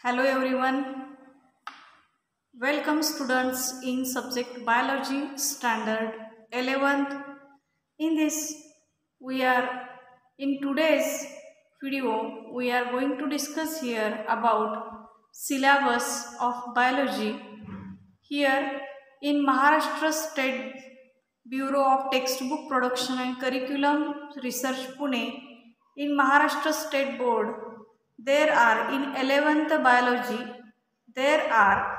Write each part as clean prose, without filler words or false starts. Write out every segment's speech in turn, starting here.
Hello everyone. Welcome students in subject biology standard 11th. In this in today's video we are going to discuss here about syllabus of biology. Here in Maharashtra State Bureau of Textbook Production and Curriculum Research Pune, in Maharashtra State Board, there are in 11th biology, there are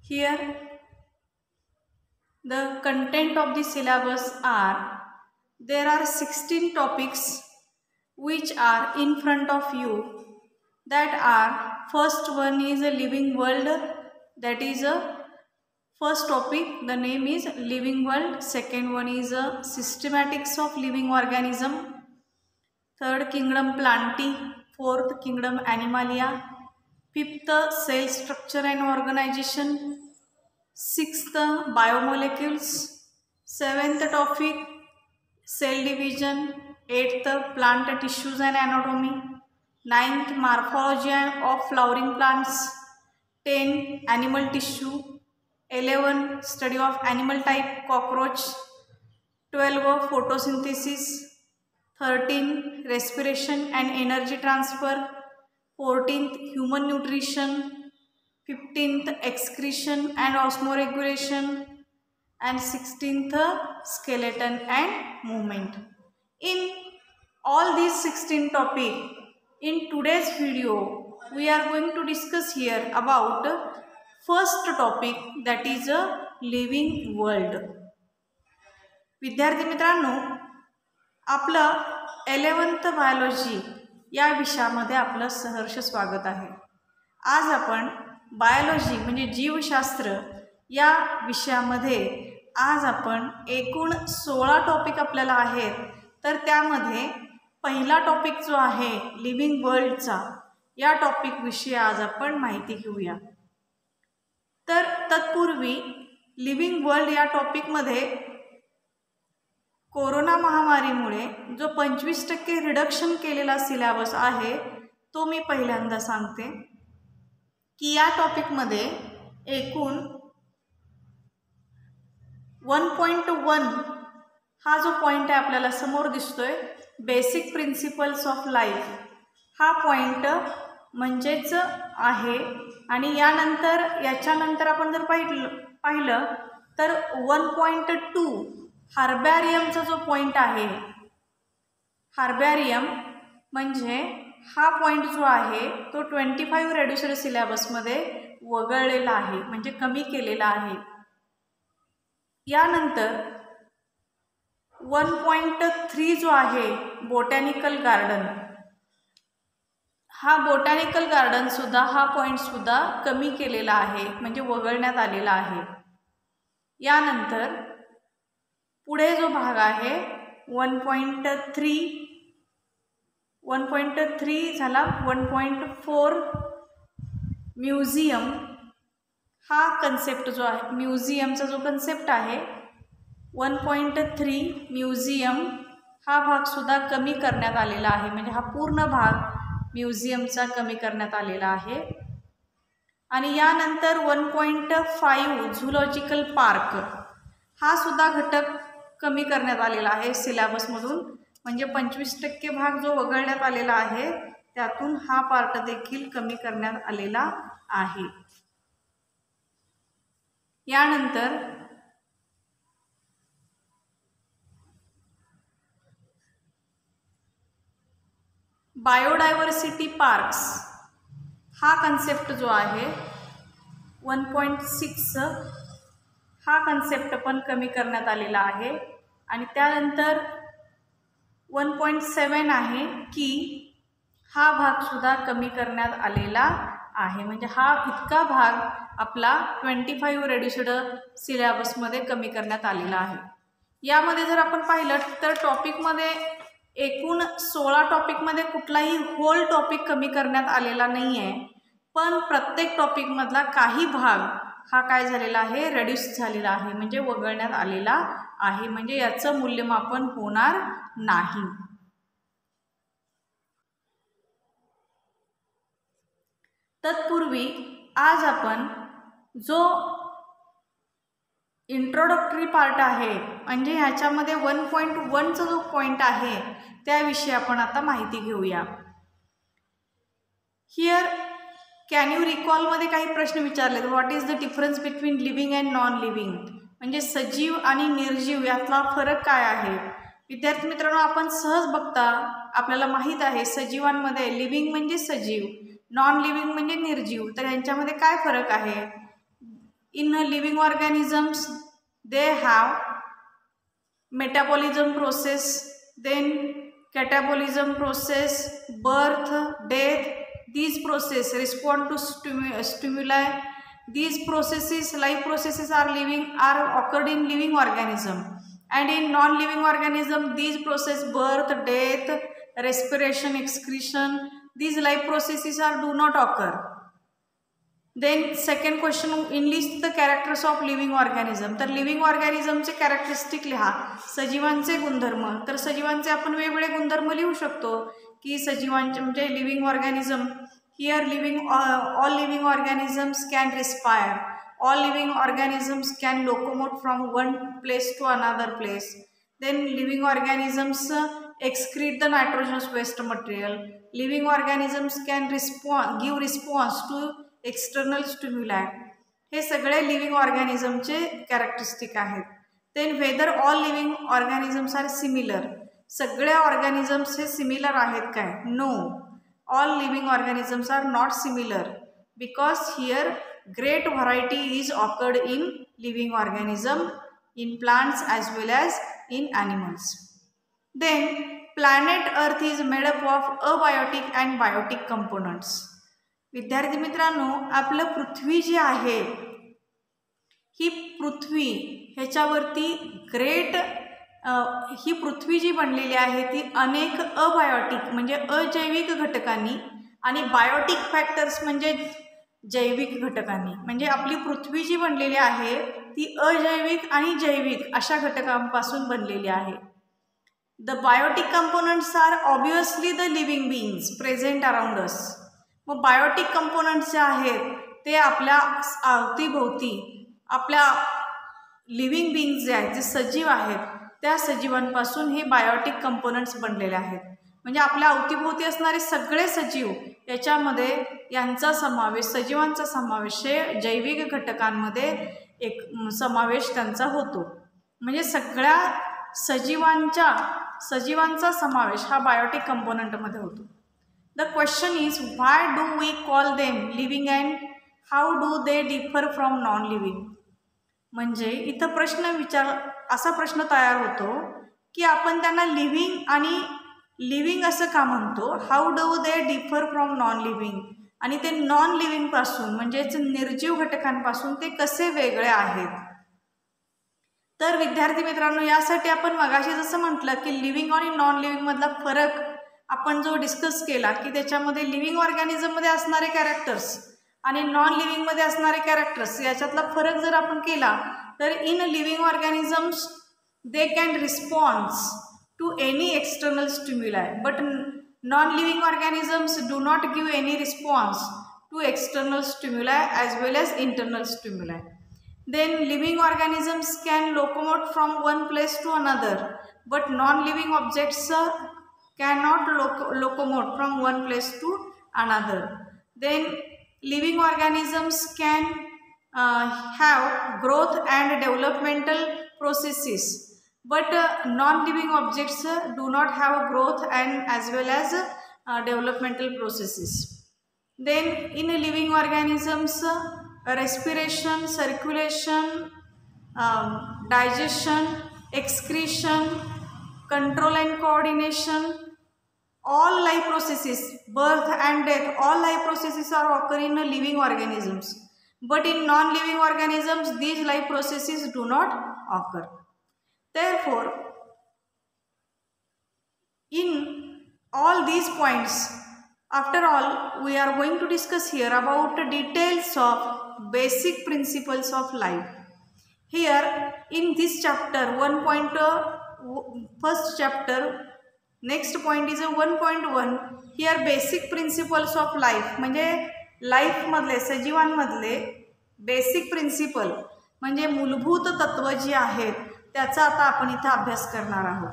here the content of the syllabus are, there are 16 topics which are in front of you. That are, first one is a living world, that is a first topic, the name is living world. Second one is a systematics of living organism. Third kingdom plantae. Fourth kingdom animalia. Fifth cell structure and organization. Sixth biomolecules. Seventh topic cell division. Eighth plant tissues and anatomy. Ninth morphology of flowering plants. 10 animal tissue. 11 study of animal type cockroach. 12 photosynthesis. 13 respiration and energy transfer. 14th human nutrition. 15th excretion and osmoregulation. And 16th skeleton and movement. In all these 16 topics, in today's video we are going to discuss here about first topic, that is a living world. विद्यार्थी मित्रांनो, आपलं 11th biology या विषयामध्ये आपलं सहर्ष स्वागत आहे. आज आपण बायोलॉजी म्हणजे जीवशास्त्र या विषयामध्ये आज आपण एकूण 16 टॉपिक आपल्याला आहेत. तर त्यामध्ये पहिला टॉपिक जो आहे लिव्हिंग वर्ल्डचा, या टॉपिक विषयी आज आपण माहिती घेऊया. तर तत्पूर्वी लिव्हिंग वर्ल्ड या टॉपिकमध्ये कोरोना महामारीमुळे जो 25% रिडक्शन केलेला सिलेबस आहे तो मी पहिल्यांदा सांगते की या टॉपिकमध्ये एकूण 1.1 हा जो पॉइंट आहे आपल्याला समोर दिसतोय, बेसिक प्रिन्सिपल्स ऑफ लाईफ, हा पॉइंट म्हणजेच आहे. आणि याच्यानंतर आपण जर पाहिलं तर 1.2 हार्बॅरियमचा जो पॉइंट आहे, हार्बॅरियम म्हणजे हा पॉइंट जो आहे तो 25 रेड्युस्ड सिलेबसमध्ये वगळलेला आहे, म्हणजे कमी केलेला आहे. यानंतर 1.3 जो आहे बोटॅनिकल गार्डन, हा बोटॅनिकल गार्डन सुद्धा हा पॉइंट सुद्धा कमी केलेला आहे, म्हणजे वगळण्यात आलेला आहे. यानंतर पुढे जो भाग आहे 1.3 झाला. 1.4 म्युझियम, हा कन्सेप्ट जो आहे म्युझियमचा जो कन्सेप्ट आहे 1.3 म्युझियम, हा भाग सुद्धा कमी करण्यात आलेला आहे, म्हणजे हा पूर्ण भाग म्युझियमचा कमी करण्यात आलेला आहे. आणि यानंतर 1.5 झूलॉजिकल पार्क, हा सुद्धा घटक कमी करण्यात आलेला आहे सिलेबसमधून, म्हणजे 25% भाग जो वगळण्यात आलेला आहे त्यातून हा पार्ट देखील कमी करण्यात आलेला आहे. यानंतर बायोडायव्हर्सिटी पार्क्स, हा कन्सेप्ट जो आहे 1.6 हा कन्सेप्ट पण कमी करण्यात आलेला आहे. आणि त्यानंतर 1.7 आहे की हा भाग सुद्धा कमी करण्यात आलेला आहे, म्हणजे हा इतका भाग आपला 25 रेड्युस्ड सिलेबसमध्ये कमी करण्यात आलेला आहे. यामध्ये जर आपण पाहिलं तर टॉपिकमध्ये एकूण 16 टॉपिकमध्ये कुठलाही होल टॉपिक कमी करण्यात आलेला नाही आहे, पण प्रत्येक टॉपिकमधला काही भाग हा काय झालेला आहे, रेड्यूस झालेला आहे, म्हणजे वगळण्यात आलेला आहे, म्हणजे याचं मूल्यमापन होणार नाही. तत्पूर्वी आज आपण जो इंट्रोडक्टरी पार्ट आहे म्हणजे ह्याच्यामध्ये 1.1चा जो पॉइंट आहे त्याविषयी आपण आता माहिती घेऊया. हिअर कॅन यू रिकॉल मध्ये काही प्रश्न विचारलेत. What is the difference between living and non living, म्हणजे सजीव आणि निर्जीव यातला फरक काय आहे. विद्यार्थी मित्रांनो, आपण सहज बघता आपल्याला माहीत आहे सजीवांमध्ये लिव्हिंग म्हणजे सजीव, नॉन लिव्हिंग म्हणजे निर्जीव. तर यांच्यामध्ये काय फरक आहे. In living organisms they have metabolism process, then catabolism process, birth, death. These processes respond to stimuli. These processes, life processes are occurred in living organism, and in non-living organism these process birth, death, respiration, excretion, these life processes do not occur. Then second question, enlist the characters of living organism. तर living ऑर्गॅनिझमचे characteristic लिहा. सजीवांचे गुणधर्म, तर सजीवांचे आपण वेगवेगळे गुणधर्म लिहू शकतो की सजीवांचे म्हणजे living organism. Here living all living organisms can respire, all living organisms can locomote from one place to another place. Then living organisms excrete the nitrogenous waste material. Living organisms can give response to external stimuli. हे सगळे living ऑर्गॅनिझमचे characteristic आहेत. Then whether all living organisms are similar, सगळ्या organisms हे similar आहेत काय. No, all living organisms are not similar because here great variety is occurred in living organism, in plants as well as in animals. Then planet Earth is made up of abiotic and biotic components. विद्यार्थी मित्रांनो, आपलं पृथ्वी जी आहे ही पृथ्वी ह्याच्यावरती ही पृथ्वी जी बनलेली आहे ती अनेक abiotic म्हणजे अजैविक घटकांनी आणि बायोटिक फॅक्टर्स म्हणजे जैविक घटकांनी, म्हणजे आपली पृथ्वी जी बनलेली आहे ती अजैविक आणि जैविक अशा घटकांपासून बनलेली आहे. The biotic components are obviously the living beings present around us. मग बायोटिक कंपोनंट्स जे आहेत ते आपल्या अवतीभोवती आपल्या लिव्हिंग बीइंग्स जे आहेत जे सजीव आहेत त्या सजीवांपासून हे बायोटिक कंपोनंट्स बनलेले आहेत. म्हणजे आपल्या अवतीभोवती असणारे सगळे सजीव याच्यामध्ये यांचा समावेश, सजीवांचा समावेश हे जैविक घटकांमध्ये एक समावेश त्यांचा होतो. म्हणजे सगळ्या सजीवांचा समावेश हा बायोटिक कंपोनंटमध्ये होतो. The question is, why do we call them living and how do they differ from non-living? म्हणजे इथं असा प्रश्न तयार होतो की आपण त्यांना लिव्हिंग आणि लिव्हिंग असं का म्हणतो. How do they differ from non living, आणि ते नॉन लिव्हिंग पासून म्हणजेच निर्जीव घटकांपासून ते कसे वेगळे आहेत. तर विद्यार्थी मित्रांनो, यासाठी आपण मगाशी जसं म्हटलं की लिव्हिंग आणि नॉन लिव्हिंग मधला फरक आपण जो डिस्कस केला की त्याच्यामध्ये लिव्हिंग ऑर्गॅनिझममध्ये असणारे कॅरेक्टर्स आणि नॉन लिव्हिंगमध्ये असणारे कॅरेक्टर्स याच्यातला फरक जर आपण केला तर in living organisms they can response to any external stimuli, but non living organisms do not give any response to external stimuli as well as internal stimuli. Then living organisms can locomote from one place to another, but non living objects cannot locomote from one place to another. Then living organisms can have growth and developmental processes, but non-living objects do not have growth and as well as developmental processes. Then in living organisms respiration, circulation, digestion, excretion, control and coordination, all life processes, birth and death, all life processes are occur in living organisms, but in non-living organisms these life processes do not occur. Therefore, in all these points, after all, we are going to discuss here about details of basic principles of life. Here in this chapter, first chapter, next point is a 1.1. Here basic principles of life म्हणजे लाईफमधले सजीवांमधले basic principle म्हणजे मूलभूत तत्व जी आहेत त्याचा आता आपण इथं अभ्यास करणार आहोत.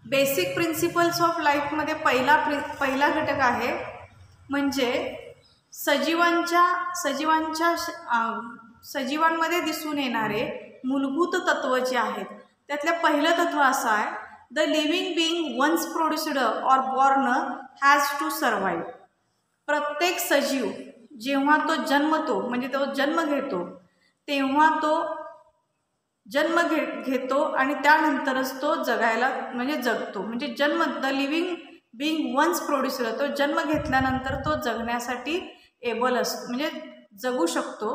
बेसिक प्रिन्सिपल्स ऑफ लाईफमध्ये पहिला घटक आहे म्हणजे सजीवांमध्ये दिसून येणारे मूलभूत तत्व जे आहेत त्यातलं पहिलं तत्व असं आहे, the living being once produced or born has to survive. प्रत्येक सजीव जेव्हा तो जन्मतो म्हणजे तो जन्म घेतो तेव्हा तो जन्म घेतो आणि त्यानंतरच तो जगायला म्हणजे जगतो. म्हणजे the living being once produced, तो जन्म घेतल्यानंतर तो जगण्यासाठी एबल असतो म्हणजे जगू शकतो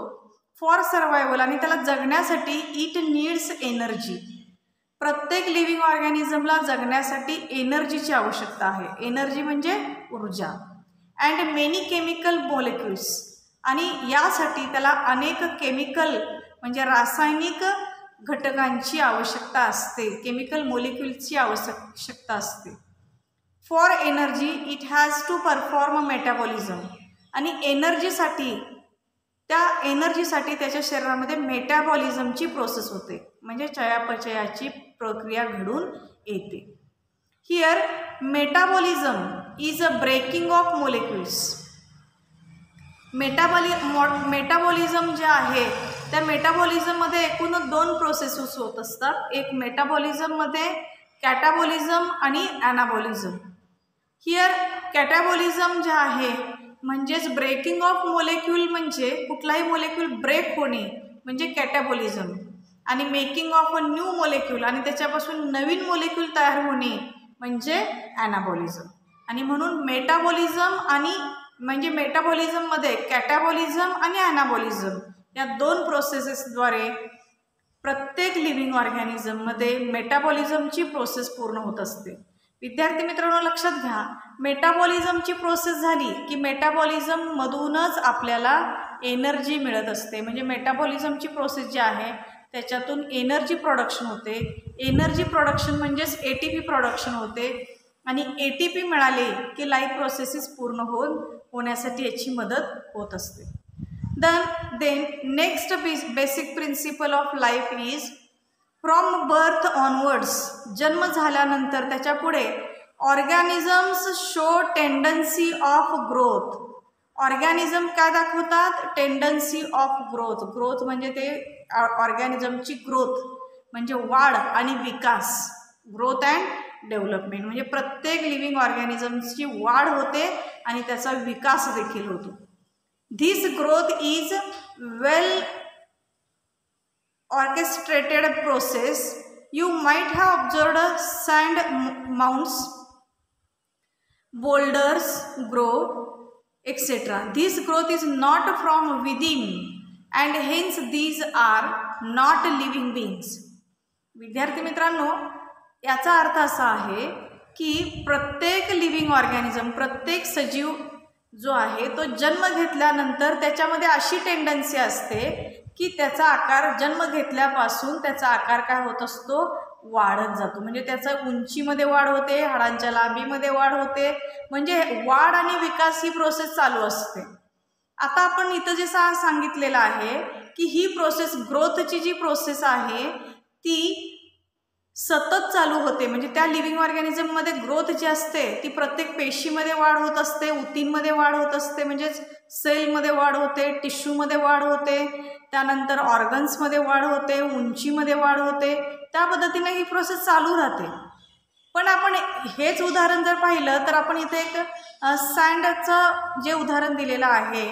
फॉर सर्वायवल, आणि त्याला जगण्यासाठी इट नीड्स एनर्जी. प्रत्येक लिव्हिंग ऑर्गॅनिझमला जगण्यासाठी एनर्जीची आवश्यकता आहे. एनर्जी म्हणजे ऊर्जा. अँड मेनी केमिकल मॉलिक्युल्स, आणि यासाठी त्याला अनेक केमिकल म्हणजे रासायनिक घटकांची आवश्यकता असते, केमिकल मॉलिक्युल्सची आवश्यकता असते. For energy it has to perform metabolism, आणि त्या एनर्जीसाठी त्याच्या शरीरामध्ये मेटाबॉलिझमची प्रोसेस होते म्हणजे चयापचयाची प्रक्रिया घडून येते. Here metabolism is a breaking of molecules. Metabolism जे आहे त्या मेटाबॉलिझममध्ये एकूण 2 प्रोसेसेस होत असतात. एक मेटाबॉलिझममध्ये कॅटाबॉलिझम आणि ॲनाबॉलिझम. हिअर कॅटाबॉलिझम जे आहे म्हणजेच ब्रेकिंग ऑफ मॉलिक्यूल म्हणजे कुठलाही मॉलिक्यूल ब्रेक होणे म्हणजे कॅटाबॉलिझम, आणि making of a new molecule आणि त्याच्यापासून नवीन मॉलिक्यूल तयार होणे म्हणजे ॲनाबॉलिझम. आणि म्हणून मेटाबॉलिझममध्ये कॅटाबॉलिझम आणि ॲनाबॉलिझम या 2 प्रोसेसेसद्वारे प्रत्येक लिव्हिंग ऑर्गॅनिझममध्ये मेटाबॉलिझमची प्रोसेस पूर्ण होत असते. विद्यार्थी मित्रांनो लक्षात घ्या, मेटाबॉलिझमची प्रोसेस झाली की मेटाबॉलिझममधूनच आपल्याला एनर्जी मिळत असते. म्हणजे मेटाबॉलिझमची प्रोसेस जी आहे त्याच्यातून एनर्जी प्रोडक्शन होते. एनर्जी प्रोडक्शन म्हणजेच ATP प्रोडक्शन होते, आणि ATP मिळाले की लाईफ प्रोसेसेस पूर्ण होण्यासाठी याची मदत होत असते. Then next basic principle of life is from birth onwards. जन्म झाल्यानंतर त्याच्या पुढे organisms show tendency of growth. Organism काय दाखवतात? Tendency of growth. ग्रोथ म्हणजे ते ऑर्गॅनिझमची ग्रोथ म्हणजे वाढ आणि विकास. ग्रोथ अँड डेव्हलपमेंट म्हणजे प्रत्येक लिव्हिंग ऑर्गॅनिझमची वाढ होते आणि त्याचा विकास देखील होतो. This growth is well orchestrated process. You might have observed sand mounds, boulders grow, etc. This growth is not from within and hence these are not living beings. विद्यार्थी मित्रांनो याचा अर्थ असा आहे की प्रत्येक लिव्हिंग ऑर्गॅनिझम, प्रत्येक सजीव जो आहे तो जन्म घेतल्यानंतर त्याच्यामध्ये अशी टेंडन्सी असते की त्याचा आकार जन्म घेतल्यापासून त्याचा आकार काय होत असतो? वाढत जातो. म्हणजे त्याचा उंचीमध्ये वाढ होते, हाडांच्या लांबीमध्ये वाढ होते, म्हणजे वाढ आणि विकास ही प्रोसेस चालू असते. आता आपण इथं जे सांगितलेलं आहे की ही प्रोसेस, ग्रोथची जी प्रोसेस आहे ती सतत चालू होते. म्हणजे त्या लिव्हिंग ऑर्गॅनिझममध्ये ग्रोथ जी असते ती प्रत्येक पेशीमध्ये वाढ होत असते, ऊतींमध्ये वाढ होत असते, म्हणजेच सेलमध्ये वाढ होते, टिश्यूमध्ये वाढ होते, त्यानंतर ऑर्गन्समध्ये वाढ होते, उंचीमध्ये वाढ होते. त्या पद्धतीने ही प्रोसेस चालू राहते. पण आपण हेच उदाहरण जर पाहिलं तर आपण इथे एक सँडचं जे उदाहरण दिलेलं आहे,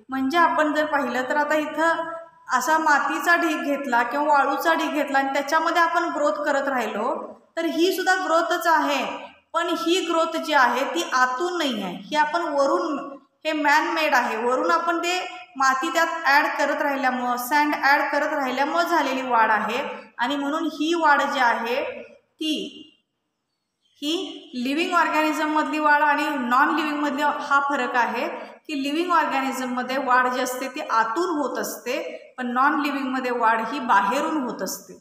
म्हणजे आपण जर पाहिलं तर आता इथं असा मातीचा ढीग घेतला किंवा वाळूचा ढीग घेतला आणि त्याच्यामध्ये आपण ग्रोथ करत राहिलो तर ही सुद्धा ग्रोथच आहे. पण ही ग्रोथ जी आहे ती आतून नाही आहे, ही आपण वरून, हे मॅन मेड आहे, वरून आपण ते माती त्यात ॲड करत राहिल्यामुळं, सँड ॲड करत राहिल्यामुळं झालेली वाढ आहे. आणि म्हणून ही वाढ जी आहे ही लिव्हिंग ऑर्गॅनिझममधली वाढ आणि नॉन लिव्हिंगमधली हा फरक आहे की लिव्हिंग ऑर्गॅनिझममध्ये वाढ जी असते ती आतून होत असते, पण नॉन लिव्हिंगमध्ये वाढ ही बाहेरून होत असते.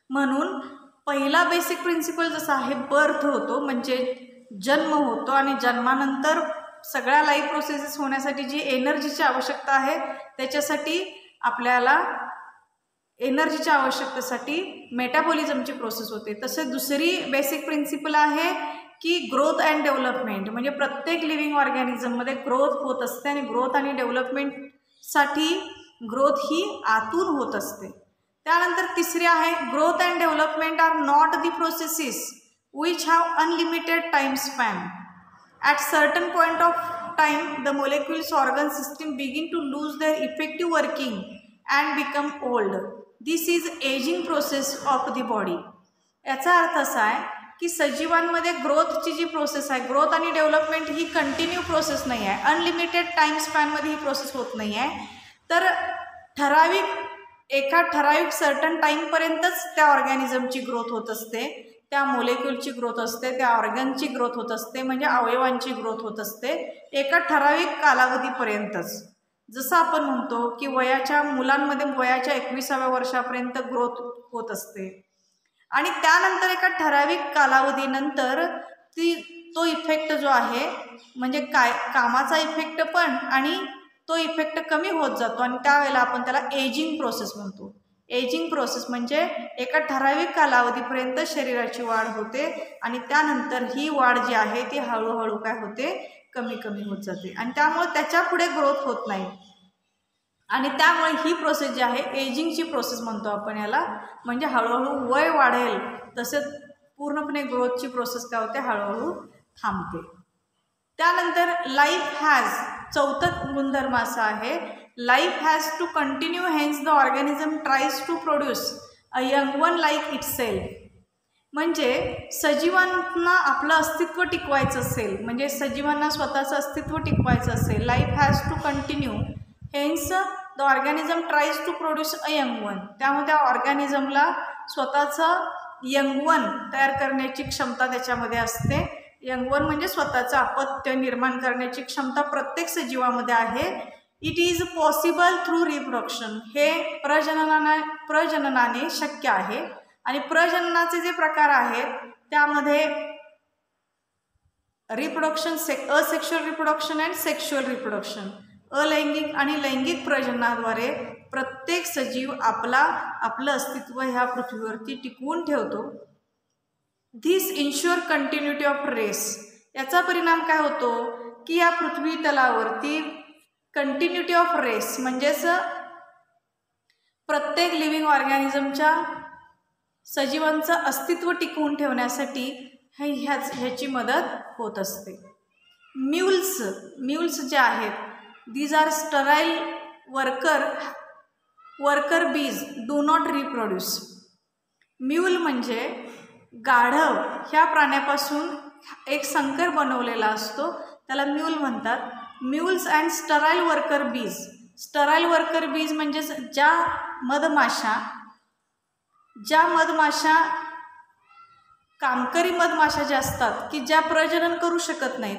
म्हणून पहिला बेसिक प्रिन्सिपल जसा आहे बर्थ होतो म्हणजे जन्म होतो, आणि जन्मानंतर सगळ्या लाईफ प्रोसेसेस होण्यासाठी जी एनर्जीची आवश्यकता आहे त्याच्यासाठी आपल्याला एनर्जीच्या आवश्यकतेसाठी मेटाबॉलिझमची प्रोसेस होते. तसेच दुसरी बेसिक प्रिन्सिपल आहे की ग्रोथ अँड डेव्हलपमेंट, म्हणजे प्रत्येक लिव्हिंग ऑर्गॅनिझममध्ये ग्रोथ होत असते आणि ग्रोथ आणि डेव्हलपमेंटसाठी ग्रोथ ही आतून होत असते. त्यानंतर तिसरी आहे growth and development are not the processes which have unlimited time span. At certain point of time, the molecules organ system begin to lose their effective working and become old. This is aging process of the body. याचा अर्थ असा आहे की सजीवांमध्ये ग्रोथची जी process आहे, growth आणि development ही continue process नाही आहे, अनलिमिटेड टाईम स्पॅनमध्ये ही प्रोसेस होत नाही आहे. तर एका ठराविक सर्टन टाईमपर्यंतच त्या ऑर्गॅनिझमची ग्रोथ होत असते, त्या मोलेक्युलची ग्रोथ असते, त्या ऑर्गनची ग्रोथ होत असते, म्हणजे अवयवांची ग्रोथ होत असते एका ठराविक कालावधीपर्यंतच. जसं आपण म्हणतो की मुलांमध्ये वयाच्या 21व्या वर्षापर्यंत ग्रोथ होत असते आणि त्यानंतर एका ठराविक कालावधीनंतर तो इफेक्ट जो आहे म्हणजे कामाचा इफेक्ट पण आणि तो इफेक्ट कमी होत जातो आणि त्यावेळेला आपण त्याला एजिंग प्रोसेस म्हणतो. एजिंग प्रोसेस म्हणजे एका ठराविक कालावधीपर्यंत शरीराची वाढ होते आणि त्यानंतर ही वाढ जी आहे ती हळूहळू काय होते, कमी कमी होत जाते आणि त्यामुळे त्याच्या पुढे ग्रोथ होत नाही आणि त्यामुळे ही प्रोसेस जी आहे एजिंगची प्रोसेस म्हणतो आपण याला. म्हणजे हळूहळू वय वाढेल तसेच पूर्णपणे ग्रोथची प्रोसेस काय होते, हळूहळू थांबते. त्यानंतर लाईफ हॅज, चौथं गुणधर्म असा आहे, life has to continue, hence the organism tries to produce a young one like itself. म्हणजे सजीवांना आपलं अस्तित्व टिकवायचं असेल, म्हणजे सजीवांना स्वतःचं अस्तित्व टिकवायचं असेल, life has to continue, hence the organism tries to produce a young one. त्यामुळे त्या ऑर्गॅनिझमला स्वतःचं यंग वन तयार करण्याची क्षमता त्याच्यामध्ये असते. यंग वन म्हणजे स्वतःचं अपत्य निर्माण करण्याची क्षमता प्रत्येक सजीवामध्ये आहे. It is possible through reproduction, हे प्रजननाने शक्य आहे आणि प्रजननाचे जे प्रकार आहेत त्यामध्ये reproduction, asexual reproduction and sexual reproduction, अलैंगिक आणि लैंगिक प्रजननाद्वारे प्रत्येक सजीव आपलं अस्तित्व ह्या पृथ्वीवरती टिकवून ठेवतो. This insure continuity of race. याचा परिणाम काय होतो की या पृथ्वी तलावरती कंटिन्युटी ऑफ रेस म्हणजेच प्रत्येक लिव्हिंग ऑर्गॅनिझमच्या सजीवांचं अस्तित्व टिकवून ठेवण्यासाठी ह्याची मदत होत असते. म्यूल्स जे आहेत, these are sterile worker bees do not reproduce. Mule म्हणजे गाढव ह्या प्राण्यापासून एक संकर बनवलेला असतो, त्याला म्यूल म्हणतात. म्यूल्स अँड स्टराईल वर्कर बीज. स्टराईल वर्कर बीज म्हणजे ज्या मधमाशा कामकरी मधमाशा ज्या असतात की ज्या प्रजनन करू शकत नाहीत,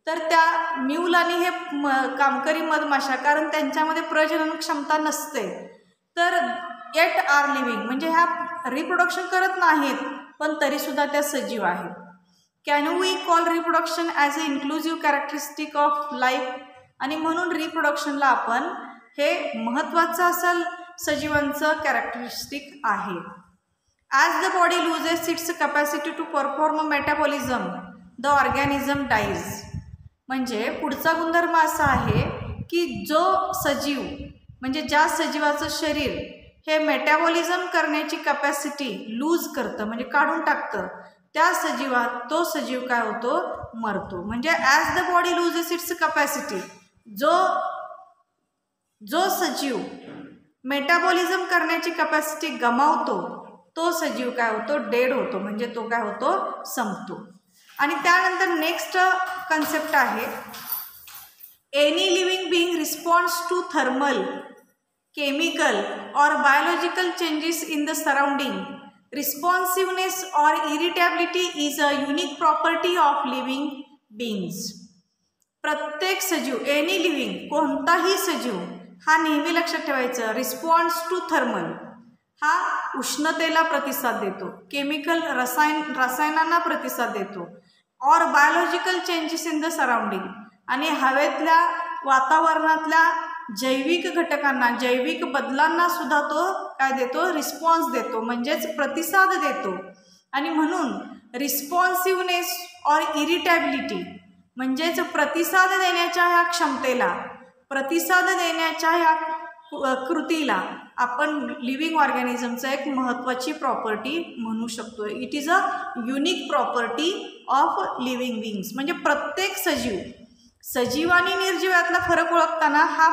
तर त्या म्यूल आणि हे कामकरी मधमाशा, कारण त्यांच्यामध्ये प्रजनन क्षमता नसते, तर येट आर लिव्हिंग म्हणजे ह्या रिप्रोडक्शन करत नाहीत पण तरीसुद्धा त्या सजीव आहेत. Can we call reproduction as a inclusive characteristic of life. आणि म्हणून रिप्रोडक्शनला आपण हे महत्त्वाचं असं सजीवांचं कॅरेक्टरिस्टिक आहे. As the body loses its capacity to perform metabolism the organism dies. म्हणजे पुढचा गुणधर्म असा आहे की जो सजीव म्हणजे ज्या सजीवाचं शरीर हे मेटाबॉलिझम करण्याची कॅपॅसिटी लूज करतं म्हणजे काढून टाकतं, त्या तो सजीव काय होतो, मरतो. म्हणजे as the body loses its capacity, जो सजीव मेटाबॉलिझम करण्याची कॅपॅसिटी गमावतो तो सजीव काय होतो, डेड होतो, म्हणजे तो काय होतो, संपतो. आणि त्यानंतर नेक्स्ट कन्सेप्ट आहे any living being responds to thermal, chemical और biological changes in the surrounding. Responsiveness or irritability is a unique property of living beings. प्रत्येक सजीव, एनी लिव्हिंग, कोणताही सजीव, हा नेहमी लक्षात ठेवायचं, रिस्पॉन्स टू थर्मल, हा उष्णतेला प्रतिसाद देतो, केमिकल रसायनांना प्रतिसाद देतो, और biological changes in the surrounding, आणि हवेतल्या वातावरणातल्या जैविक घटकांना, जैविक बदलांना सुद्धा तो काय देतो, रिस्पॉन्स देतो, म्हणजेच प्रतिसाद देतो. आणि म्हणून रिस्पॉन्सिव्हनेस ऑर इरिटॅबिलिटी म्हणजेच प्रतिसाद देण्याच्या ह्या क्षमतेला, प्रतिसाद देण्याच्या ह्या कृतीला आपण लिव्हिंग ऑर्गॅनिझमचं एक महत्त्वाची प्रॉपर्टी म्हणू शकतो. It is a unique property of living beings. म्हणजे प्रत्येक सजीव आणि निर्जीव यातला फरक ओळखताना हा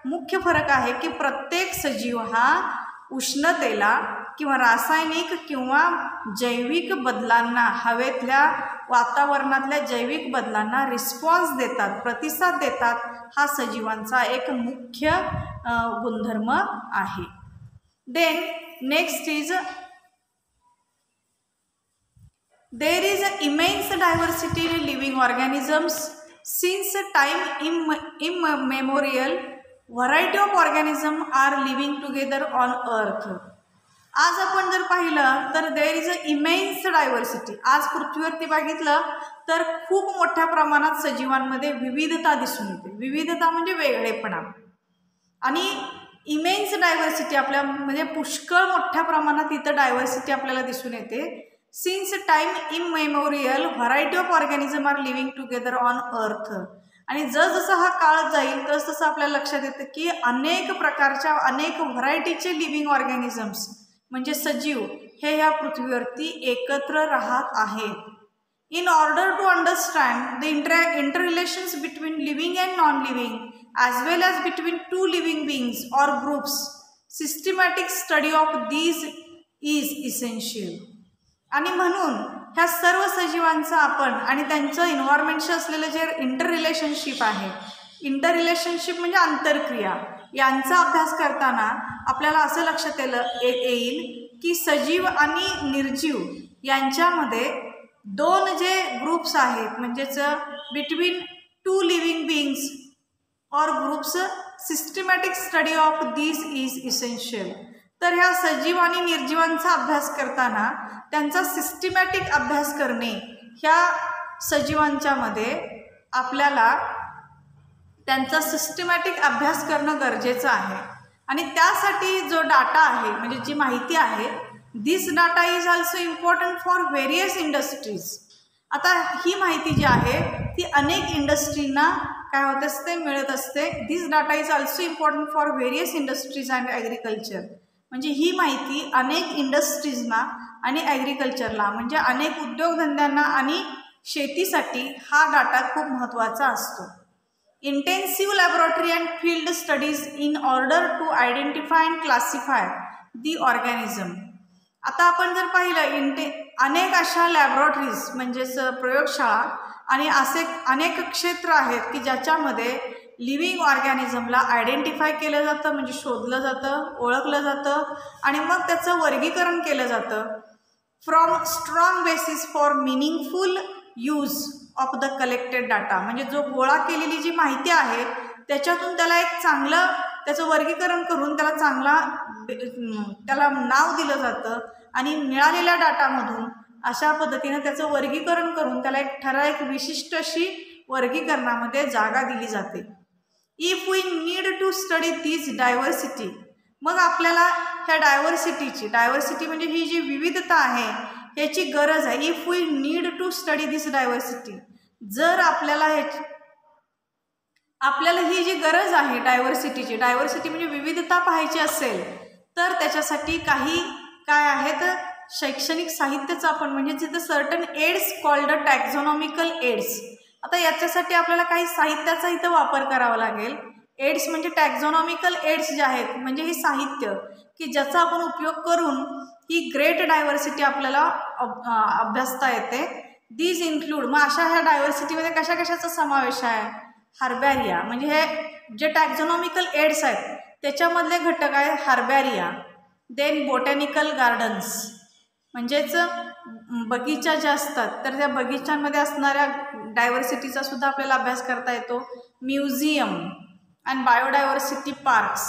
मुख्य फरक आहे की प्रत्येक सजीव हा उष्णतेला किंवा रासायनिक किंवा जैविक बदलांना, हवेतल्या वातावरणातल्या जैविक बदलांना रिस्पॉन्स देतात, प्रतिसाद देतात. हा सजीवांचा एक मुख्य गुणधर्म आहे. Then next is there is immense diversity in living organisms. Since time immemorial variety of organism are living together on earth. आज आपण जर पाहिलं तर there is a immense diversity. आज पृथ्वीवरती बघितलं तर खूप मोठ्या प्रमाणात सजीवांमध्ये विविधता दिसून येते. विविधता म्हणजे वेगळेपणा. आणि इमेन्स डायव्हर्सिटी आपल्या म्हणजे पुष्कळ मोठ्या प्रमाणात इथं डायव्हर्सिटी आपल्याला दिसून येते. Since time immemorial variety of organism are living together on earth. आणि जसजसा हा काळ जाईल तसतसं आपल्याला लक्षात येतं की अनेक प्रकारच्या, अनेक व्हरायटीचे लिव्हिंग ऑर्गॅनिझम्स म्हणजे सजीव हे ह्या पृथ्वीवरती एकत्र राहत आहेत. In order to understand the interrelations between living and non living as well as between two living beings or groups, systematic study of these is essential. आणि म्हणून ह्या सर्व सजीवांचा आपण आणि त्यांचं इन्व्हायरमेंटशी असलेलं जे इंटररिलेशनशिप आहे, इंटररिलेशनशिप म्हणजे आंतरक्रिया, यांचा अभ्यास करताना आपल्याला असं लक्षात येईल की सजीव आणि निर्जीव यांच्यामध्ये दोन जे ग्रुप्स आहेत म्हणजेच बिटवीन टू लिव्हिंग बीइंग्स और groups systematic study of this is essential. तर ह्या सजीव आणि निर्जीवांचा अभ्यास करताना त्यांचा सिस्टमॅटिक अभ्यास करणे ह्या सजीवांच्यामध्ये आपल्याला त्यांचा सिस्टमॅटिक अभ्यास करणं गरजेचं आहे. आणि त्यासाठी जो डाटा आहे म्हणजे जी माहिती आहे, this data is also important for various industries. आता ही माहिती जी आहे ती अनेक इंडस्ट्रींना काय होत असते, मिळत असते. This data is also important for various industries and agriculture. म्हणजे ही माहिती अनेक इंडस्ट्रीजना आणि ॲग्रिकल्चरला म्हणजे अनेक उद्योगधंद्यांना आणि शेतीसाठी हा डाटा खूप महत्त्वाचा असतो. Intensive laboratory and field studies in order to identify and classify the organism. आता आपण जर पाहिलं अनेक अशा लॅबोरेटरीज म्हणजेच प्रयोगशाळा आणि असे अनेक क्षेत्र आहेत की ज्याच्यामध्ये लिव्हिंग ऑर्गॅनिझमला आयडेंटिफाय केलं जातं म्हणजे शोधलं जातं, ओळखलं जातं आणि मग त्याचं वर्गीकरण केलं जातं. From strong basis for meaningful use of the collected data. म्हणजे जो गोळा केलेली जी माहिती आहे त्याच्यातून त्याला एक चांगलं त्याचं वर्गीकरण करून त्याला नाव दिलं जातं आणि मिळालेल्या डाटामधून अशा पद्धतीने त्याचं वर्गीकरण करून त्याला एक ठराविक विशिष्ट अशी वर्गीकरणामध्ये जागा दिली जाते. If we need to study this diversity, मग आपल्याला ह्या डायव्हर्सिटी म्हणजे ही जी विविधता आहे ह्याची गरज आहे. If we need to study this diversity, जर आपल्याला ही जी गरज आहे डायव्हर्सिटी म्हणजे विविधता पाहायची असेल तर त्याच्यासाठी काही काय आहेत शैक्षणिक साहित्याचं आपण म्हणजे तिथं सर्टन एड्स कॉल्ड टॅक्झॉनॉमिकल एड्स. आता याच्यासाठी आपल्याला काही साहित्याचा इथं वापर करावा लागेल. एड्स म्हणजे टॅक्झॉनॉमिकल एड्स जे आहेत म्हणजे हे साहित्य की ज्याचा आपण उपयोग करून ही ग्रेट डायव्हर्सिटी आपल्याला अभ्यासता येते. दीज इन्क्लूड, मग अशा ह्या डायव्हर्सिटीमध्ये कशाचा समावेश आहे? हर्बॅरिया म्हणजे हे जे टॅक्झॉनॉमिकल एड्स आहेत त्याच्यामधले घटक आहे हर्बॅरिया. देन बॉटॅनिकल गार्डन्स म्हणजेच बगीचा जे असतात तर त्या बगीचांमध्ये असणाऱ्या डायव्हर्सिटीचा सुद्धा आपल्याला अभ्यास करता येतो. म्युझियम अँड बायोडायव्हर्सिटी पार्क्स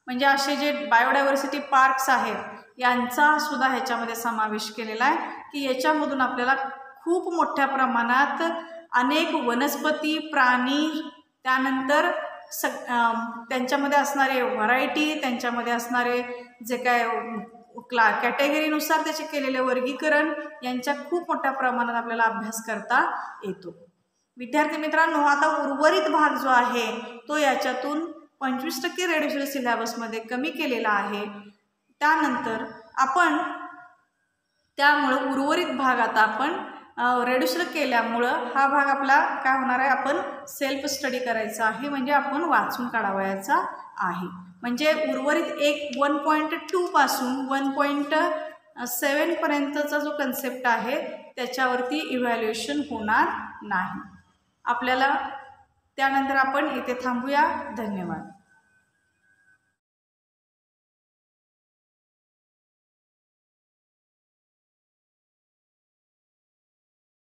म्हणजे असे जे बायोडायव्हर्सिटी पार्क्स आहेत यांचा सुद्धा ह्याच्यामध्ये समावेश केलेला आहे की याच्यामधून आपल्याला खूप मोठ्या प्रमाणात अनेक वनस्पती, प्राणी, त्यानंतर त्यांच्यामध्ये असणारे व्हरायटी, त्यांच्यामध्ये असणारे जे काय कॅटेगरीनुसार त्याचे केलेले वर्गीकरण यांच्या खूप मोठ्या प्रमाणात आपल्याला अभ्यास करता येतो. विद्यार्थी मित्रांनो, आता उर्वरित भाग जो आहे तो याच्यातून 25% रेड्युस्ड सिलेबसमध्ये कमी केलेला आहे. त्यानंतर आपण त्यामुळं उर्वरित भाग आता आपण रेड्युस्ड केल्यामुळं हा भाग आपला काय होणार आहे, आपण सेल्फ स्टडी करायचा आहे, म्हणजे आपण वाचून काढावयाचा आहे. म्हणजे उर्वरित 1.2 पासून 1.7 पर्यंतचा जो कन्सेप्ट आहे त्याच्यावरती इव्हॅल्युएशन होणार नाही आपल्याला. त्यानंतर आपण इथे थांबूया. धन्यवाद.